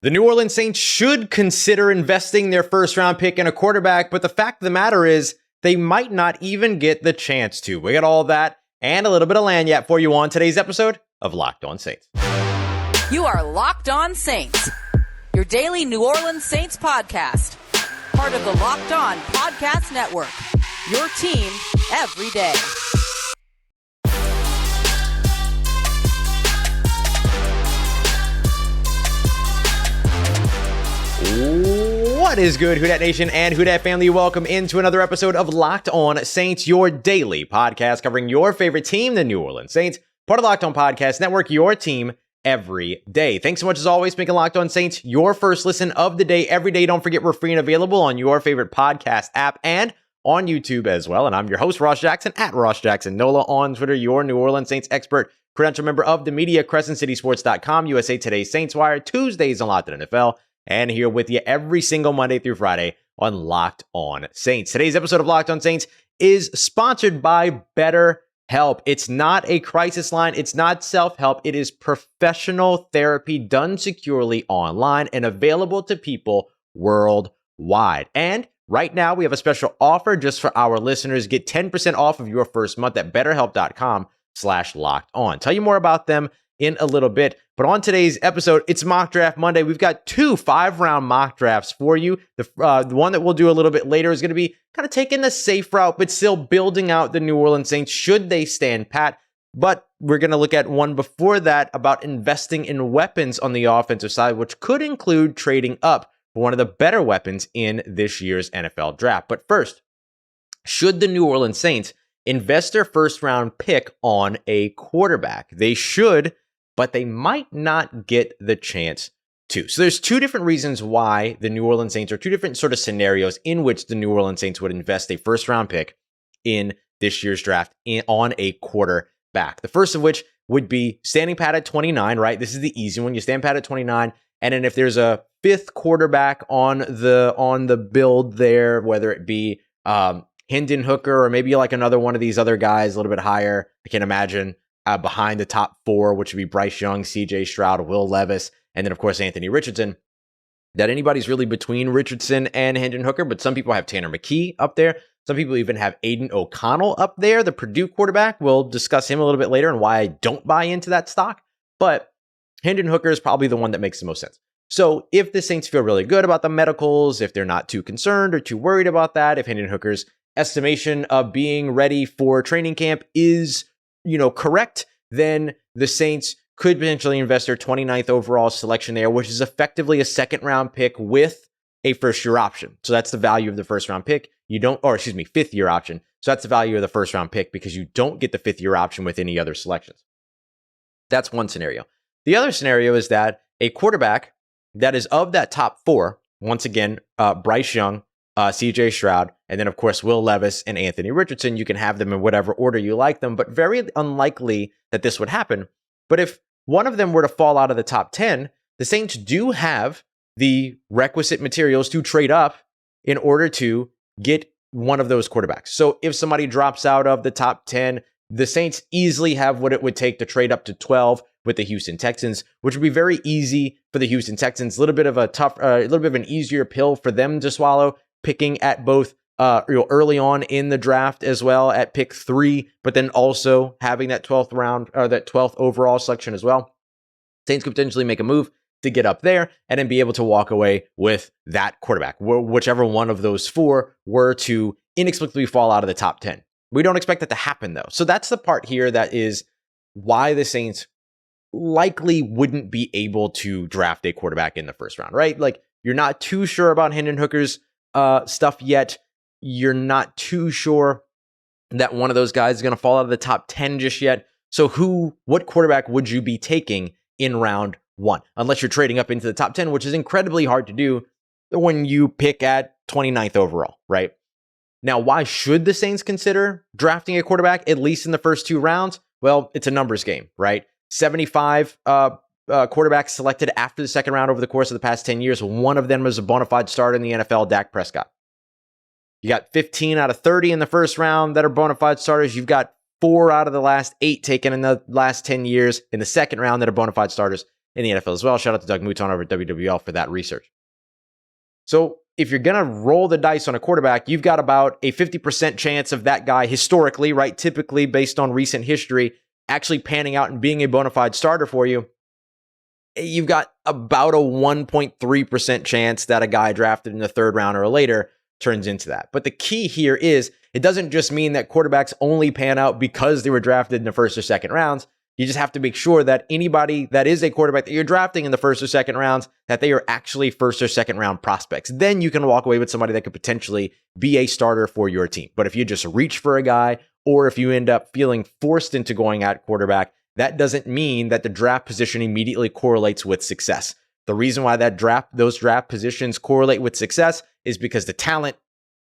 The New Orleans Saints should consider investing their first-round pick in a quarterback, but the fact of the matter is they might not even get the chance to. We got all that and a little bit of lanyard for you on today's episode of Locked On Saints. You are Locked On Saints, your daily New Orleans Saints podcast. Part of the Locked On Podcast Network, your team every day. What is good, Who Dat Nation and Who Dat family? Welcome into another episode of Locked On Saints, your daily podcast covering your favorite team, the New Orleans Saints, part of Locked On Podcast Network, your team every day. Thanks so much as always, making Locked On Saints your first listen of the day every day. Don't forget we're free and available on your favorite podcast app and on YouTube as well. And I'm your host, Ross Jackson, at Ross Jackson Nola on Twitter, your New Orleans Saints expert, credential member of the media, CrescentCitySports.com, USA Today's Saints Wire, Tuesdays on Locked On NFL, and here with you every single Monday through Friday on Locked On Saints. Today's episode of Locked On Saints is sponsored by BetterHelp. It's not a crisis line. It's not self-help. It is professional therapy done securely online and available to people worldwide. And right now we have a special offer just for our listeners. Get 10% off of your first month at BetterHelp.com/LockedOn. Tell you more about them in a little bit. But on today's episode, it's Mock Draft Monday. We've got 2 5-round mock drafts for you. The one that we'll do a little bit later is going to be kind of taking the safe route, but still building out the New Orleans Saints should they stand pat. But we're going to look at one before that about investing in weapons on the offensive side, which could include trading up for one of the better weapons in this year's NFL draft. But first, should the New Orleans Saints invest their first-round pick on a quarterback? They should, but they might not get the chance to. So there's 2 different reasons why the New Orleans Saints, or 2 different sort of scenarios in which the New Orleans Saints would invest a first-round pick in this year's draft on a quarterback. The first of which would be standing pat at 29, right? This is the easy one. You stand pat at 29, and then if there's a 5th quarterback on the build there, whether it be Hendon Hooker or maybe like another one of these other guys a little bit higher, I can imagine behind the top 4, which would be Bryce Young, CJ Stroud, Will Levis, and then of course Anthony Richardson. That anybody's really between Richardson and Hendon Hooker, but some people have Tanner McKee up there. Some people even have Aiden O'Connell up there, the Purdue quarterback. We'll discuss him a little bit later and why I don't buy into that stock. But Hendon Hooker is probably the one that makes the most sense. So if the Saints feel really good about the medicals, if they're not too concerned or too worried about that, if Hendon Hooker's estimation of being ready for training camp is, correct, then the Saints could potentially invest their 29th overall selection there, which is effectively a 2nd-round pick with a first-year option. So that's the value of the first-round pick. 5th-year option. So that's the value of the first-round pick because you don't get the 5th-year option with any other selections. That's one scenario. The other scenario is that a quarterback that is of that top 4, once again, Bryce Young, CJ Stroud, and then of course Will Levis and Anthony Richardson, you can have them in whatever order you like them, but very unlikely that this would happen. But if one of them were to fall out of the top 10, the Saints do have the requisite materials to trade up in order to get one of those quarterbacks. So if somebody drops out of the top 10, the Saints easily have what it would take to trade up to 12 with the Houston Texans, which would be very easy for the Houston Texans. A little bit of an easier pill for them to swallow, picking at both early on in the draft as well at pick 3, but then also having that 12th round or that 12th overall selection as well. Saints could potentially make a move to get up there and then be able to walk away with that quarterback, whichever one of those 4 were to inexplicably fall out of the top 10. We don't expect that to happen though. So that's the part here that is why the Saints likely wouldn't be able to draft a quarterback in the first round, right? Like you're not too sure about Hendon Hooker's stuff yet. You're not too sure that one of those guys is going to fall out of the top 10 just yet. So what quarterback would you be taking in round 1? Unless you're trading up into the top 10, which is incredibly hard to do when you pick at 29th overall, right? Now, why should the Saints consider drafting a quarterback, at least in the first 2 rounds? Well, it's a numbers game, right? 75 quarterbacks selected after the 2nd round over the course of the past 10 years. One of them was a bona fide starter in the NFL, Dak Prescott. You got 15 out of 30 in the first round that are bona fide starters. You've got 4 out of the last 8 taken in the last 10 years in the second round that are bona fide starters. in the NFL as well. Shout out to Doug Mouton over at WWL for that research. So if you're going to roll the dice on a quarterback, you've got about a 50% chance of that guy historically, right? Typically based on recent history, actually panning out and being a bona fide starter for you. You've got about a 1.3% chance that a guy drafted in the third round or later turns into that. But the key here is it doesn't just mean that quarterbacks only pan out because they were drafted in the first or second rounds. You just have to make sure that anybody that is a quarterback that you're drafting in the first or second rounds, that they are actually first or second round prospects. Then you can walk away with somebody that could potentially be a starter for your team. But if you just reach for a guy, or if you end up feeling forced into going at quarterback, that doesn't mean that the draft position immediately correlates with success. The reason why those draft positions correlate with success is because the talent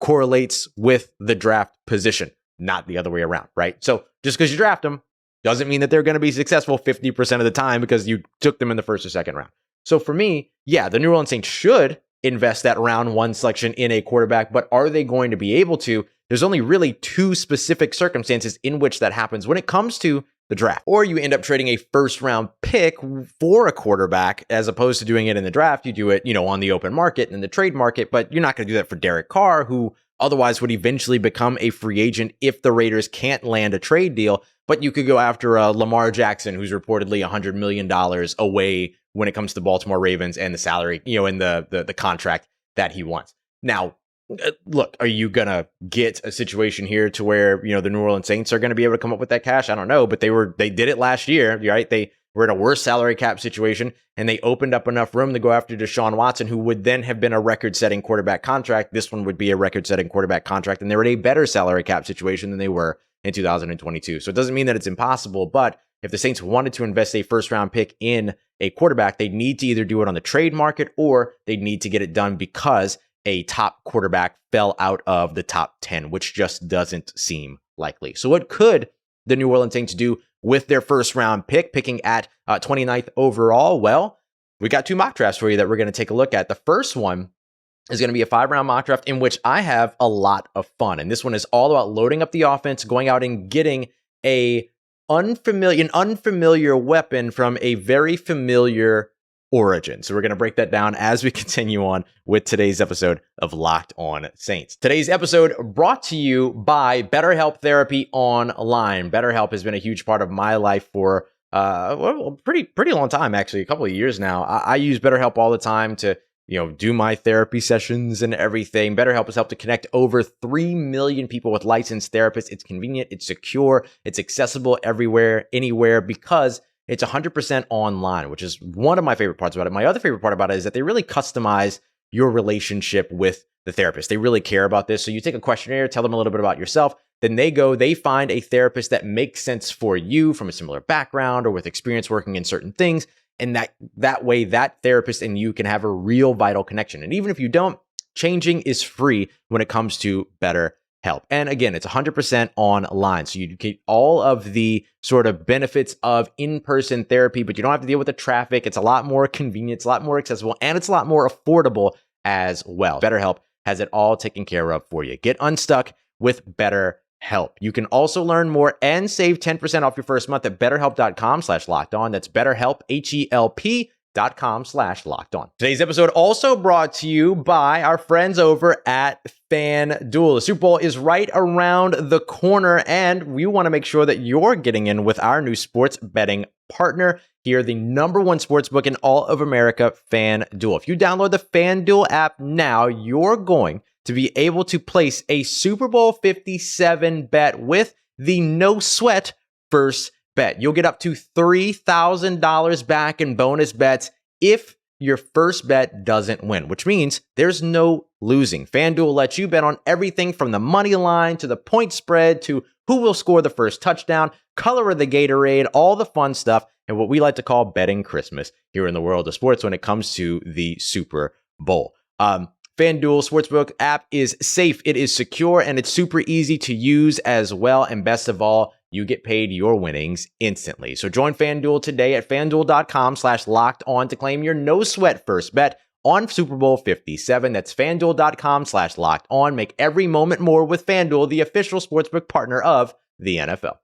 correlates with the draft position, not the other way around, right? So just because you draft them doesn't mean that they're going to be successful 50% of the time because you took them in the first or second round. So for me, yeah, the New Orleans Saints should invest that round one selection in a quarterback, but are they going to be able to? There's only really two specific circumstances in which that happens when it comes to the draft. Or you end up trading a first round pick for a quarterback as opposed to doing it in the draft. You do it, on the open market and the trade market, but you're not going to do that for Derek Carr, who otherwise would eventually become a free agent if the Raiders can't land a trade deal. But you could go after Lamar Jackson, who's reportedly $100 million away when it comes to the Baltimore Ravens and the salary, and the contract that he wants. Now, look, are you going to get a situation here to where, the New Orleans Saints are going to be able to come up with that cash? I don't know, but they did it last year, right? They were in a worse salary cap situation, and they opened up enough room to go after Deshaun Watson, who would then have been a record-setting quarterback contract. This one would be a record-setting quarterback contract, and they were in a better salary cap situation than they were in 2022. So it doesn't mean that it's impossible, but if the Saints wanted to invest a first-round pick in a quarterback, they'd need to either do it on the trade market or they'd need to get it done because a top quarterback fell out of the top 10, which just doesn't seem likely. So what could the New Orleans Saints do with their first-round pick, picking at 29th overall? Well, we got two mock drafts for you that we're going to take a look at. The first one is going to be a 5-round mock draft in which I have a lot of fun. And this one is all about loading up the offense, going out and getting an unfamiliar weapon from a very familiar origin. So we're going to break that down as we continue on with today's episode of Locked On Saints. Today's episode brought to you by BetterHelp Therapy Online. BetterHelp has been a huge part of my life for pretty long time, actually, a couple of years now. I use BetterHelp all the time to do my therapy sessions and everything. BetterHelp has helped to connect over 3 million people with licensed therapists. It's convenient, it's secure, it's accessible everywhere, anywhere, because it's 100% online, which is one of my favorite parts about it. My other favorite part about it is that they really customize your relationship with the therapist. They really care about this. So you take a questionnaire, tell them a little bit about yourself, then they find a therapist that makes sense for you from a similar background or with experience working in certain things. And that way, that therapist and you can have a real vital connection. And even if you don't, changing is free when it comes to BetterHelp. And again, it's 100% online. So you get all of the sort of benefits of in-person therapy, but you don't have to deal with the traffic. It's a lot more convenient, it's a lot more accessible, and it's a lot more affordable as well. BetterHelp has it all taken care of for you. Get unstuck with BetterHelp. You can also learn more and save 10% off your first month at betterhelp.com/lockedon. That's BetterHelp, HELP.com/lockedon. Today's episode also brought to you by our friends over at FanDuel. The Super Bowl is right around the corner, and we want to make sure that you're getting in with our new sports betting partner here, the number one sportsbook in all of America, FanDuel. If you download the FanDuel app now, you're going to be able to place a Super Bowl 57 bet with the no sweat first bet. You'll get up to $3,000 back in bonus bets if your first bet doesn't win, which means there's no losing. FanDuel lets you bet on everything from the money line to the point spread to who will score the first touchdown, color of the Gatorade, all the fun stuff, and what we like to call betting Christmas here in the world of sports when it comes to the Super Bowl. FanDuel Sportsbook app is safe, it is secure, and it's super easy to use as well. And best of all, you get paid your winnings instantly. So join FanDuel today at FanDuel.com/lockedon to claim your no sweat first bet on Super Bowl 57. That's FanDuel.com/lockedon. Make every moment more with FanDuel, the official sportsbook partner of the NFL.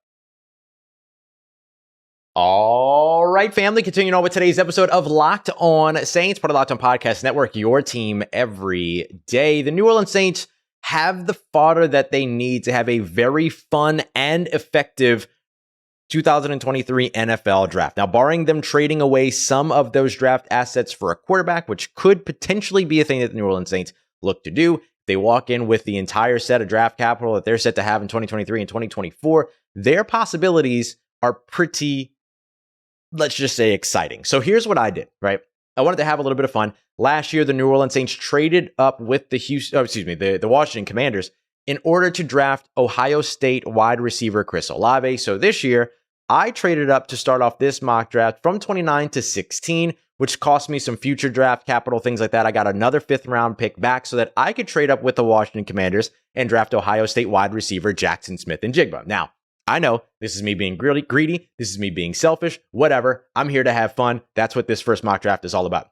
All right, family, continuing on with today's episode of Locked On Saints, part of Locked On Podcast Network, your team every day. The New Orleans Saints have the fodder that they need to have a very fun and effective 2023 NFL draft. Now, barring them trading away some of those draft assets for a quarterback, which could potentially be a thing that the New Orleans Saints look to do, they walk in with the entire set of draft capital that they're set to have in 2023 and 2024, their possibilities are pretty, let's just say, exciting. So here's what I did, right? I wanted to have a little bit of fun. Last year, the New Orleans Saints traded up with the Washington Commanders in order to draft Ohio State wide receiver Chris Olave. So this year, I traded up to start off this mock draft from 29 to 16, which cost me some future draft capital, things like that. I got another 5th round pick back so that I could trade up with the Washington Commanders and draft Ohio State wide receiver Jaxon Smith-Njigba. Now, I know this is me being greedy. This is me being selfish, whatever. I'm here to have fun. That's what this first mock draft is all about.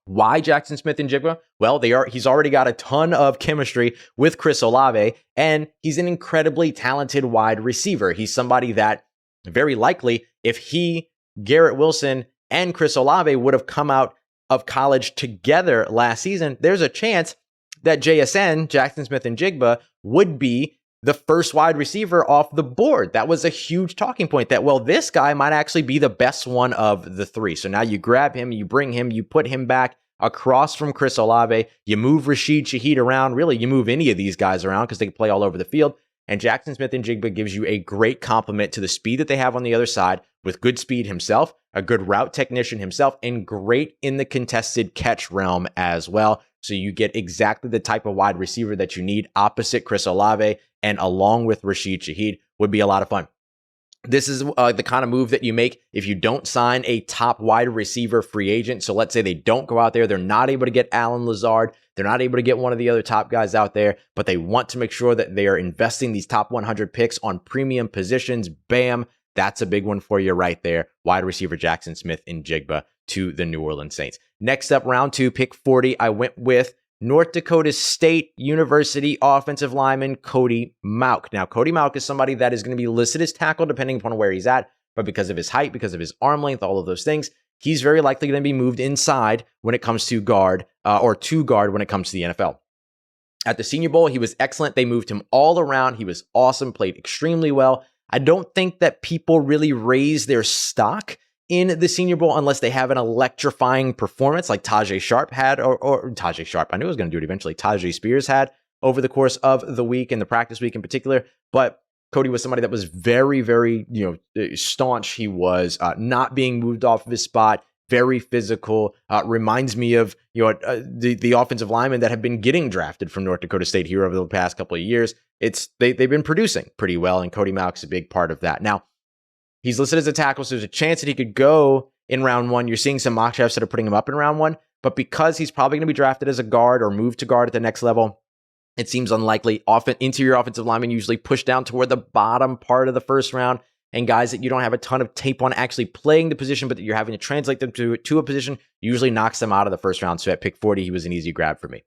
Why Jaxon Smith-Njigba? Well, he's already got a ton of chemistry with Chris Olave, and he's an incredibly talented wide receiver. He's somebody that very likely, if he, Garrett Wilson, and Chris Olave would have come out of college together last season, there's a chance that JSN, Jaxon Smith-Njigba, would be the first wide receiver off the board. That was a huge talking point that, well, this guy might actually be the best one of the three. So now you grab him, you bring him, you put him back across from Chris Olave, you move Rashid Shaheed around. Really, you move any of these guys around because they can play all over the field. And Jaxon Smith-Njigba gives you a great complement to the speed that they have on the other side, with good speed himself, a good route technician himself, and great in the contested catch realm as well. So you get exactly the type of wide receiver that you need opposite Chris Olave, and along with Rashid Shaheed would be a lot of fun. This is the kind of move that you make if you don't sign a top wide receiver free agent. So let's say they don't go out there, they're not able to get Allen Lazard, they're not able to get one of the other top guys out there, but they want to make sure that they are investing these top 100 picks on premium positions. Bam, that's a big one for you right there. Wide receiver Jaxon Smith-Njigba to the New Orleans Saints. Next up, round 2, pick 40, I went with North Dakota State University offensive lineman Cody Mauch. Now, Cody Mauch is somebody that is going to be listed as tackle depending upon where he's at, but because of his height, because of his arm length, all of those things, he's very likely going to be moved inside when it comes to guard or to guard when it comes to the NFL. At the Senior Bowl, he was excellent. They moved him all around. He was awesome, played extremely well. I don't think that people really raise their stock in the Senior Bowl unless they have an electrifying performance like Tajay Sharp had, or Tajay Sharp, I knew I was going to do it eventually, Tajay Spears had over the course of the week and the practice week in particular. But Cody was somebody that was very, very, staunch. He was not being moved off of his spot, very physical, reminds me of, the offensive linemen that have been getting drafted from North Dakota State here over the past couple of years. They've been producing pretty well, and Cody Mauch is a big part of that. Now, he's listed as a tackle, so there's a chance that he could go in round 1. You're seeing some mock drafts that are putting him up in round 1, but because he's probably going to be drafted as a guard or moved to guard at the next level, it seems unlikely. Interior offensive linemen usually push down toward the bottom part of the first round, and guys that you don't have a ton of tape on actually playing the position, but that you're having to translate them to a position, usually knocks them out of the first round. So at pick 40, he was an easy grab for me.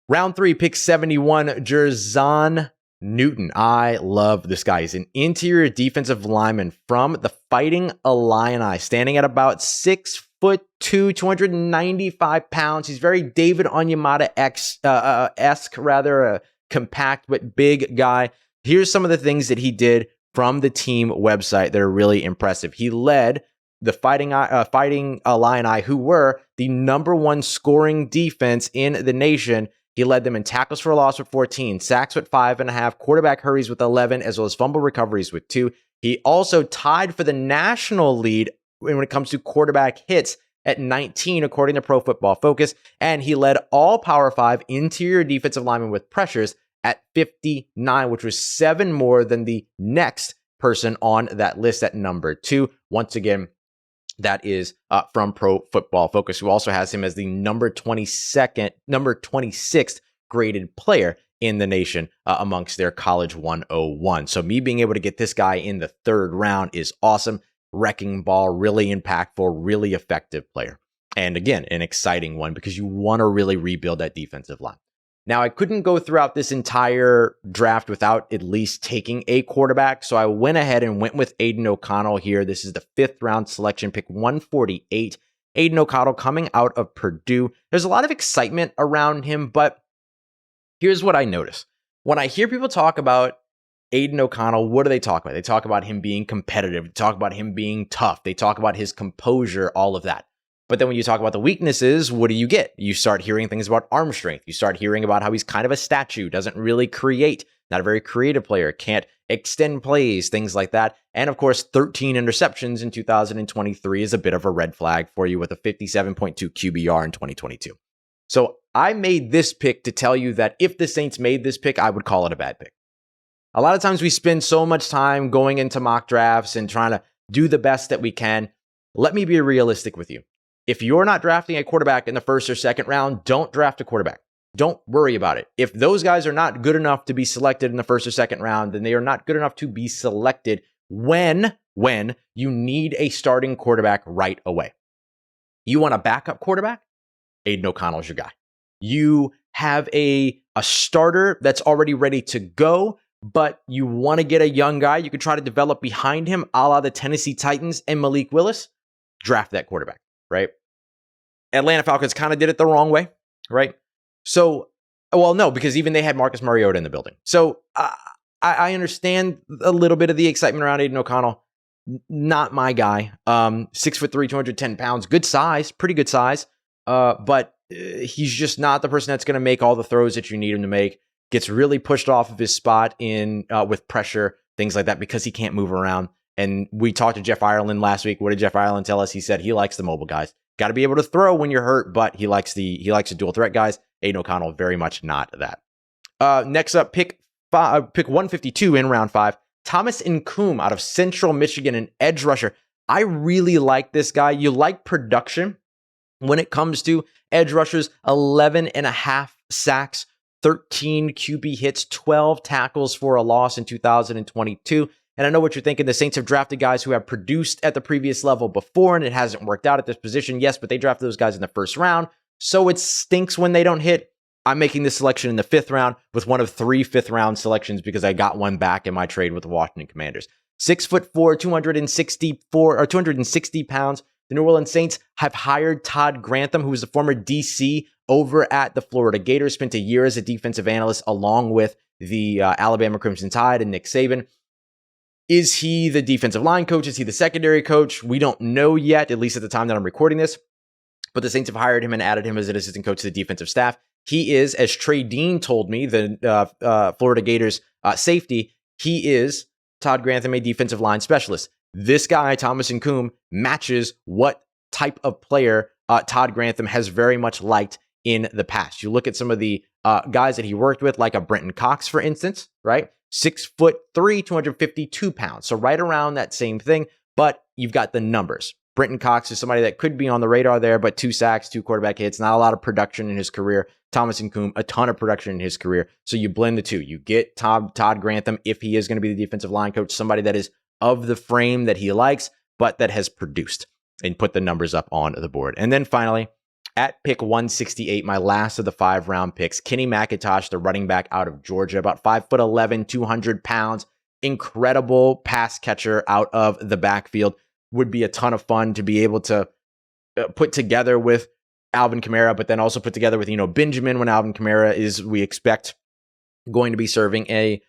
Round 3, pick 71, Jerzon Newton. I love this guy. He's an interior defensive lineman from the Fighting Illini, standing at about 6'2", 295 pounds. He's very David Onyemata-esque, rather a compact but big guy. Here's some of the things that he did from the team website that are really impressive. He led the Fighting Illini, who were the number 1 scoring defense in the nation. He led them in tackles for a loss with 14, sacks with 5.5, quarterback hurries with 11, as well as fumble recoveries with 2. He also tied for the national lead when it comes to quarterback hits at 19, according to Pro Football Focus. And he led all Power 5 interior defensive linemen with pressures at 59, which was 7 more than the next person on that list at number 2. Once again, that is from Pro Football Focus, who also has him as the number 26th graded player in the nation amongst their College 101. So me being able to get this guy in the 3rd round is awesome. Wrecking ball, really impactful, really effective player. And again, an exciting one because you want to really rebuild that defensive line. Now, I couldn't go throughout this entire draft without at least taking a quarterback, so I went ahead and went with Aidan O'Connell here. This is the 5th round selection, pick 148. Aidan O'Connell coming out of Purdue. There's a lot of excitement around him, but here's what I notice. When I hear people talk about Aidan O'Connell, what do they talk about? They talk about him being competitive. They talk about him being tough. They talk about his composure, all of that. But then when you talk about the weaknesses, what do you get? You start hearing things about arm strength. You start hearing about how he's kind of a statue, doesn't really create, not a very creative player, can't extend plays, things like that. And of course, 13 interceptions in 2023 is a bit of a red flag for you with a 57.2 QBR in 2022. So I made this pick to tell you that if the Saints made this pick, I would call it a bad pick. A lot of times we spend so much time going into mock drafts and trying to do the best that we can. Let me be realistic with you. If you're not drafting a quarterback in the 1st or 2nd round, don't draft a quarterback. Don't worry about it. If those guys are not good enough to be selected in the 1st or 2nd round, then they are not good enough to be selected when you need a starting quarterback right away. You want a backup quarterback? Aidan O'Connell is your guy. You have a starter that's already ready to go, but you want to get a young guy you could try to develop behind him, a la the Tennessee Titans and Malik Willis. Draft that quarterback. Right? Atlanta Falcons kind of did it the wrong way, right? So, well, no, because even they had Marcus Mariota in the building. So I understand a little bit of the excitement around Aidan O'Connell. Not my guy. 6'3", 210 pounds, good size, pretty good size. But he's just not the person that's going to make all the throws that you need him to make. Gets really pushed off of his spot in with pressure, things like that, because he can't move around. And we talked to Jeff Ireland last week. What did Jeff Ireland tell us? He said he likes the mobile guys. Got to be able to throw when you're hurt, but he likes the dual threat guys. Aidan O'Connell, very much not that. Next up, pick 152 in round 5. Thomas Nkoum out of Central Michigan, an edge rusher. I really like this guy. You like production when it comes to edge rushers. 11.5 sacks, 13 QB hits, 12 tackles for a loss in 2022. And I know what you're thinking. The Saints have drafted guys who have produced at the previous level before, and it hasn't worked out at this position. Yes, but they drafted those guys in the 1st round. So it stinks when they don't hit. I'm making this selection in the 5th round with one of 3 5th-round selections because I got one back in my trade with the Washington Commanders. 6'4", 260 pounds. The New Orleans Saints have hired Todd Grantham, who is a former DC over at the Florida Gators, spent a year as a defensive analyst along with the Alabama Crimson Tide and Nick Saban. Is he the defensive line coach? Is he the secondary coach? We don't know yet, at least at the time that I'm recording this. But the Saints have hired him and added him as an assistant coach to the defensive staff. He is, as Trey Dean told me, the Florida Gators safety, he is, Todd Grantham, a defensive line specialist. This guy, Thomas Nkoum, matches what type of player Todd Grantham has very much liked in the past. You look at some of the guys that he worked with, like a Brenton Cox, for instance, right? 6'3", 252 pounds. So right around that same thing, but you've got the numbers. Brenton Cox is somebody that could be on the radar there, but 2 sacks, 2 quarterback hits, not a lot of production in his career. Thomas Nkoum, a ton of production in his career. So you blend the two. You get Todd Grantham, if he is going to be the defensive line coach, somebody that is of the frame that he likes, but that has produced and put the numbers up on the board. And then finally, at pick 168, my last of the 5-round picks, Kenny McIntosh, the running back out of Georgia, about 5'11", 200 pounds, incredible pass catcher out of the backfield. Would be a ton of fun to be able to put together with Alvin Kamara, but then also put together with, Benjamin when Alvin Kamara is, we expect, going to be serving a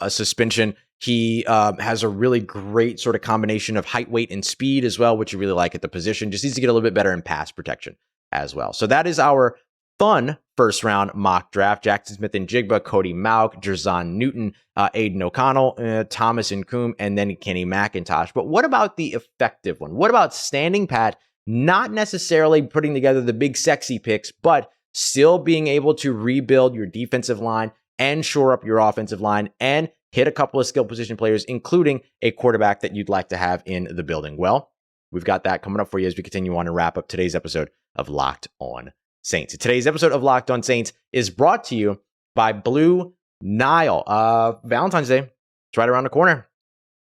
suspension. He has a really great sort of combination of height, weight, and speed as well, which you really like at the position. Just needs to get a little bit better in pass protection as well. So that is our fun 1st-round mock draft. Jaxon Smith-Njigba, Cody Mauch, Jerzon Newton, Aidan O'Connell, Thomas Nkoum, and then Kenny McIntosh. But what about the effective one? What about standing pat, not necessarily putting together the big sexy picks, but still being able to rebuild your defensive line and shore up your offensive line and hit a couple of skill position players, including a quarterback that you'd like to have in the building? Well, we've got that coming up for you as we continue on and wrap up today's episode of Locked On Saints. Today's episode of Locked On Saints is brought to you by Blue Nile. Valentine's Day, it's right around the corner.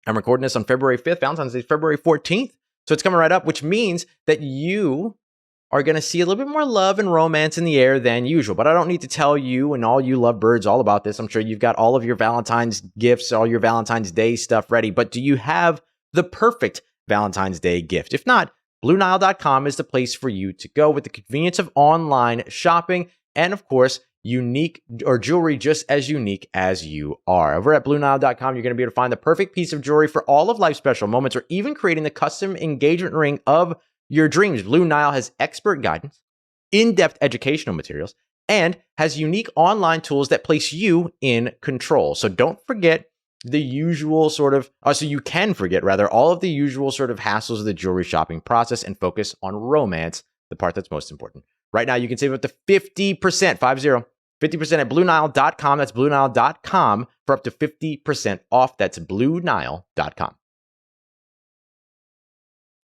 I'm recording this on February 5th. Valentine's Day is February 14th. So it's coming right up, which means that you are going to see a little bit more love and romance in the air than usual. But I don't need to tell you and all you lovebirds all about this. I'm sure you've got all of your Valentine's gifts, all your Valentine's Day stuff ready. But do you have the perfect Valentine's Day gift? If not, BlueNile.com is the place for you to go with the convenience of online shopping and, of course, unique or jewelry just as unique as you are. Over at BlueNile.com, you're going to be able to find the perfect piece of jewelry for all of life's special moments or even creating the custom engagement ring of your dreams. Blue Nile has expert guidance, in-depth educational materials, and has unique online tools that place you in control. So don't forget the usual sort of, so you can forget rather, all of the usual sort of hassles of the jewelry shopping process and focus on romance, the part that's most important. Right now, you can save up to 50%, 50% at BlueNile.com. That's BlueNile.com for up to 50% off. That's BlueNile.com.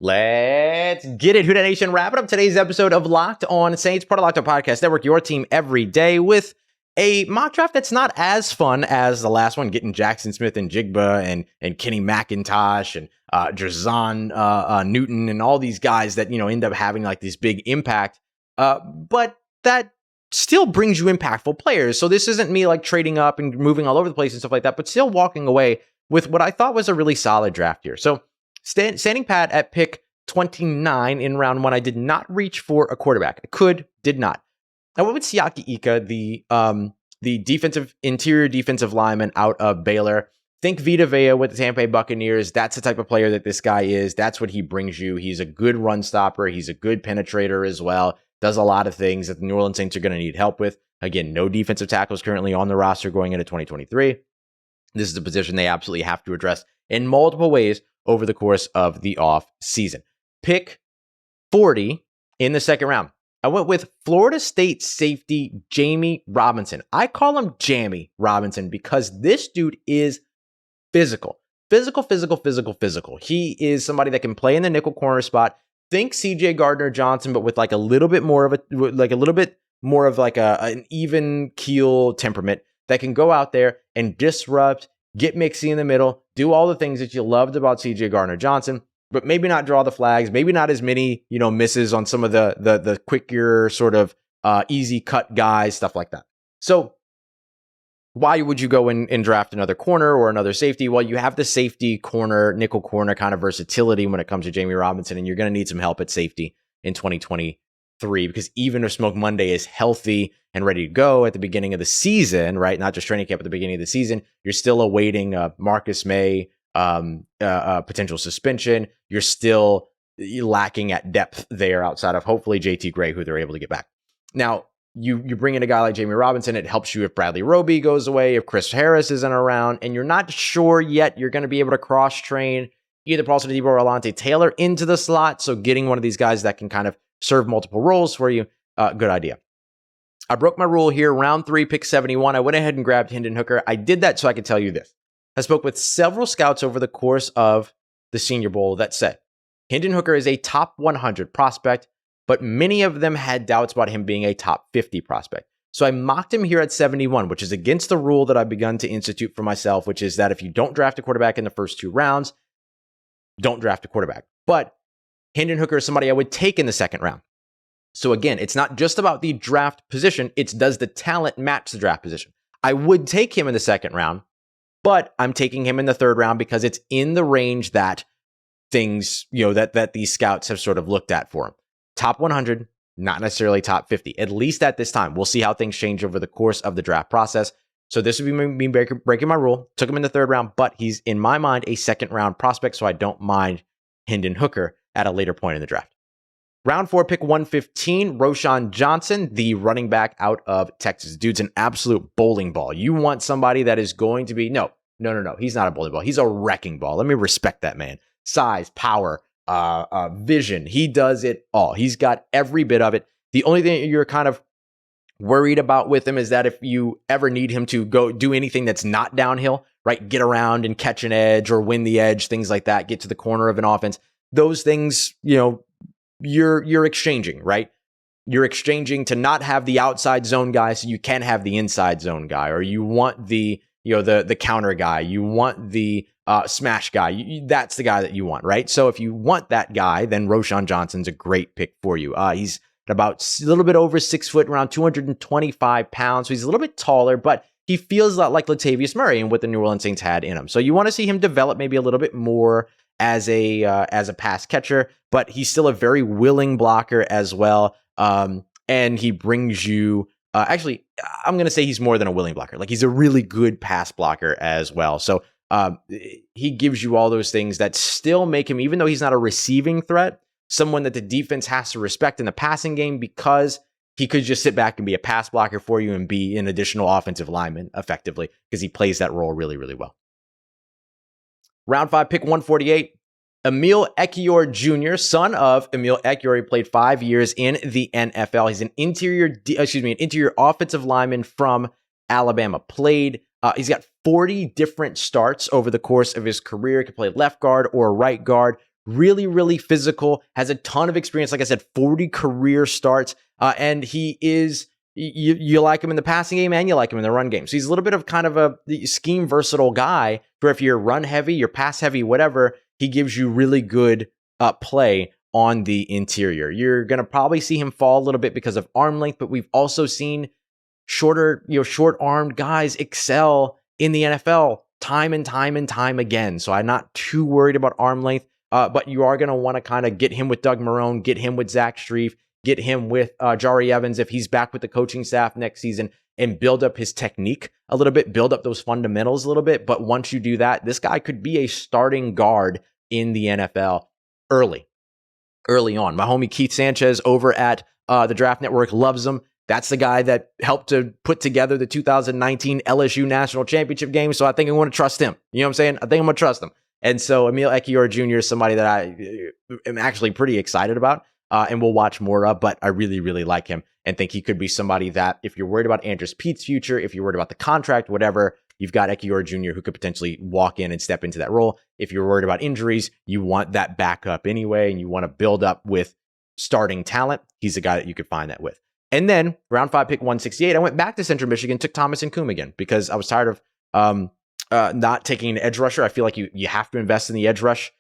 Let's get it. Who Dat Nation, wrapping up today's episode of Locked On Saints, part of Locked On Podcast Network, your team every day, with a mock draft that's not as fun as the last one, getting Jaxon Smith-Njigba and Kenny McIntosh and Jaxon Newton and all these guys that, end up having like this big impact. But that still brings you impactful players. So this isn't me like trading up and moving all over the place and stuff like that, but still walking away with what I thought was a really solid draft here. So standing pat at pick 29 in round 1, I did not reach for a quarterback. I did not. I went with Siaki Ika, the interior defensive lineman out of Baylor. Think Vita Vea with the Tampa Bay Buccaneers. That's the type of player that this guy is. That's what he brings you. He's a good run stopper. He's a good penetrator as well. Does a lot of things that the New Orleans Saints are going to need help with. Again, no defensive tackles currently on the roster going into 2023. This is a position they absolutely have to address in multiple ways over the course of the off season. Pick 40 in the second round. I went with Florida State safety Jamie Robinson. I call him Jammy Robinson because this dude is physical. Physical. He is somebody that can play in the nickel corner spot. Think CJ Gardner-Johnson, but with like a little bit more of an even keel temperament that can go out there and disrupt, get mixy in the middle, do all the things that you loved about CJ Gardner-Johnson, but maybe not draw the flags, maybe not as many, misses on some of the quicker sort of easy cut guys, stuff like that. So why would you go and draft another corner or another safety? Well, you have the safety corner, nickel corner kind of versatility when it comes to Jamie Robinson, and you're going to need some help at safety in 2023 because even if Smoke Monday is healthy and ready to go at the beginning of the season, right? Not just training camp at the beginning of the season, you're still awaiting Marcus May potential suspension. You're still lacking at depth there outside of hopefully JT Gray, who they're able to get back. Now, you bring in a guy like Jamie Robinson, it helps you if Bradley Roby goes away, if Chris Harris isn't around, and you're not sure yet you're going to be able to cross-train either Paulson Adebo or Alante Taylor into the slot. So getting one of these guys that can kind of serve multiple roles for you, good idea. I broke my rule here. Round 3, pick 71. I went ahead and grabbed Hendon Hooker. I did that so I could tell you this. I spoke with several scouts over the course of the Senior Bowl that said Hendon Hooker is a top 100 prospect, but many of them had doubts about him being a top 50 prospect. So I mocked him here at 71, which is against the rule that I've begun to institute for myself, which is that if you don't draft a quarterback in the first 2 rounds, don't draft a quarterback. But Hendon Hooker is somebody I would take in the second round. So again, it's not just about the draft position. It's does the talent match the draft position? I would take him in the second round, but I'm taking him in the third round because it's in the range that things, that these scouts have sort of looked at for him. Top 100, not necessarily top 50, at least at this time. We'll see how things change over the course of the draft process. So this would be me breaking my rule. Took him in the third round, but he's, in my mind, a second round prospect, so I don't mind Hendon Hooker at a later point in the draft. Round 4, pick 115, Roschon Johnson, the running back out of Texas. Dude's an absolute bowling ball. You want somebody that is going to be, no. He's not a bowling ball. He's a wrecking ball. Let me respect that man. Size, power, vision. He does it all. He's got every bit of it. The only thing you're kind of worried about with him is that if you ever need him to go do anything that's not downhill, right? Get around and catch an edge or win the edge, things like that, get to the corner of an offense. Those things, you're exchanging, right? You're exchanging to not have the outside zone guy so you can have the inside zone guy, or you want the counter guy, you want the smash guy. That's the guy that you want, right? So if you want that guy, then Roschon Johnson's a great pick for you. He's at about a little bit over 6 foot, around 225 pounds. So he's a little bit taller, but he feels a lot like Latavius Murray and what the New Orleans Saints had in him. So you want to see him develop maybe a little bit more as a pass catcher, but he's still a very willing blocker as well. And he brings you, actually, I'm going to say he's more than a willing blocker. Like, he's a really good pass blocker as well. So he gives you all those things that still make him, even though he's not a receiving threat, someone that the defense has to respect in the passing game, because he could just sit back and be a pass blocker for you and be an additional offensive lineman effectively, because he plays that role really, really well. Round 5, pick 148. Emil Ekiyor Jr., son of Emil Ekiyor. He played 5 years in the NFL. He's an interior offensive lineman from Alabama. He's got 40 different starts over the course of his career. He can play left guard or right guard. Really, really physical. Has a ton of experience. Like I said, 40 career starts. And he is, you like him in the passing game and you like him in the run game. So he's a little bit of kind of a scheme versatile guy, where if you're run heavy, you're pass heavy, whatever, he gives you really good play on the interior. You're going to probably see him fall a little bit because of arm length, but we've also seen short-armed guys excel in the NFL time and time again. So I'm not too worried about arm length, but you are going to want to kind of get him with Doug Marrone, get him with Zach Strief, get him with Jari Evans if he's back with the coaching staff next season, and build up his technique a little bit, build up those fundamentals a little bit. But once you do that, this guy could be a starting guard in the NFL early on. My homie Keith Sanchez over at the Draft Network loves him. That's the guy that helped to put together the 2019 LSU National Championship game. So I think I want to trust him. You know what I'm saying? I think I'm going to trust him. And so Emil Ekiyor Jr. is somebody that I am actually pretty excited about. And we'll watch more of, but I really, really like him and think he could be somebody that, if you're worried about Andrus Pete's future, if you're worried about the contract, whatever, you've got Ekiyor Jr. who could potentially walk in and step into that role. If you're worried about injuries, you want that backup anyway, and you want to build up with starting talent. He's a guy that you could find that with. And then round 5, pick 168, I went back to Central Michigan, took Thomas Nkoum again, because I was tired of not taking an edge rusher. I feel like you have to invest in the edge rush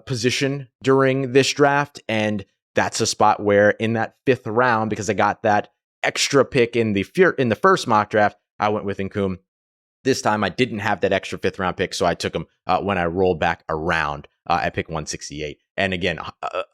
position during this draft, and that's a spot where in that 5th round, because I got that extra pick in the first mock draft, I went with Nkoum. This time I didn't have that extra 5th round pick, so I took him when I rolled back around at pick 168. And again,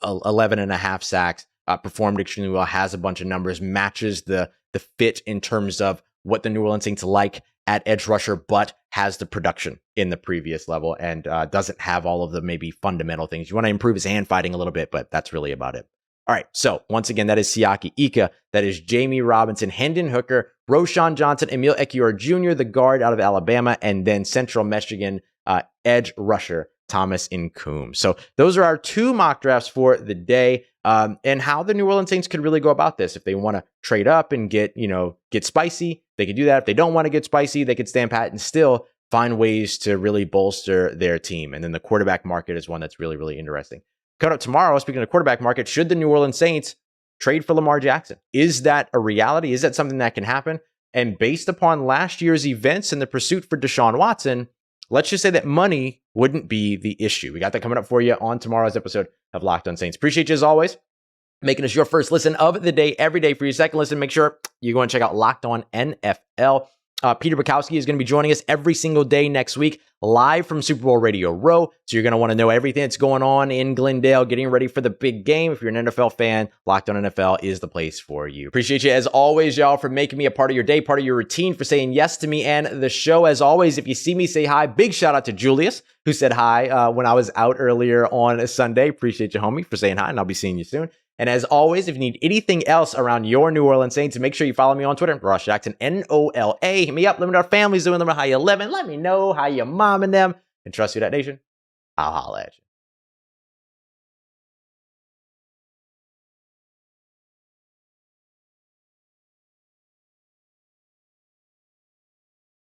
11 and a half sacks, performed extremely well, has a bunch of numbers, matches the fit in terms of what the New Orleans Saints like at edge rusher, but has the production in the previous level, and doesn't have all of the maybe fundamental things. You want to improve his hand fighting a little bit, but that's really about it. All right, so once again, that is Siaki Ika, that is Jamie Robinson, Hendon Hooker, Roschon Johnson, Emil Ekiyor Jr., the guard out of Alabama, and then Central Michigan edge rusher Thomas Nkoum. So those are our 2 mock drafts for the day, and how the New Orleans Saints could really go about this. If they want to trade up and get spicy, they could do that. If they don't want to get spicy, they could stand pat and still find ways to really bolster their team. And then the quarterback market is one that's really, really interesting. Coming up tomorrow, speaking of quarterback market, should the New Orleans Saints trade for Lamar Jackson? Is that a reality? Is that something that can happen? And based upon last year's events and the pursuit for Deshaun Watson, let's just say that money wouldn't be the issue. We got that coming up for you on tomorrow's episode of Locked On Saints. Appreciate you as always, making us your first listen of the day every day. For your second listen, make sure you go and check out Locked On NFL. Peter Bukowski is going to be joining us every single day next week, live from Super Bowl Radio Row. So you're going to want to know everything that's going on in Glendale, getting ready for the big game. If you're an NFL fan, Locked On NFL is the place for you. Appreciate you as always, y'all, for making me a part of your day, part of your routine, for saying yes to me and the show. As always, if you see me, say hi. Big shout out to Julius, who said hi when I was out earlier on a Sunday. Appreciate you, homie, for saying hi, and I'll be seeing you soon. And as always, if you need anything else around your New Orleans Saints, make sure you follow me on Twitter, Ross Jackson, NOLA. Hit me up. Let me know how families doing. Let me know how you living. Let me know how your mom and them. And trust you, that nation. I'll holla at you.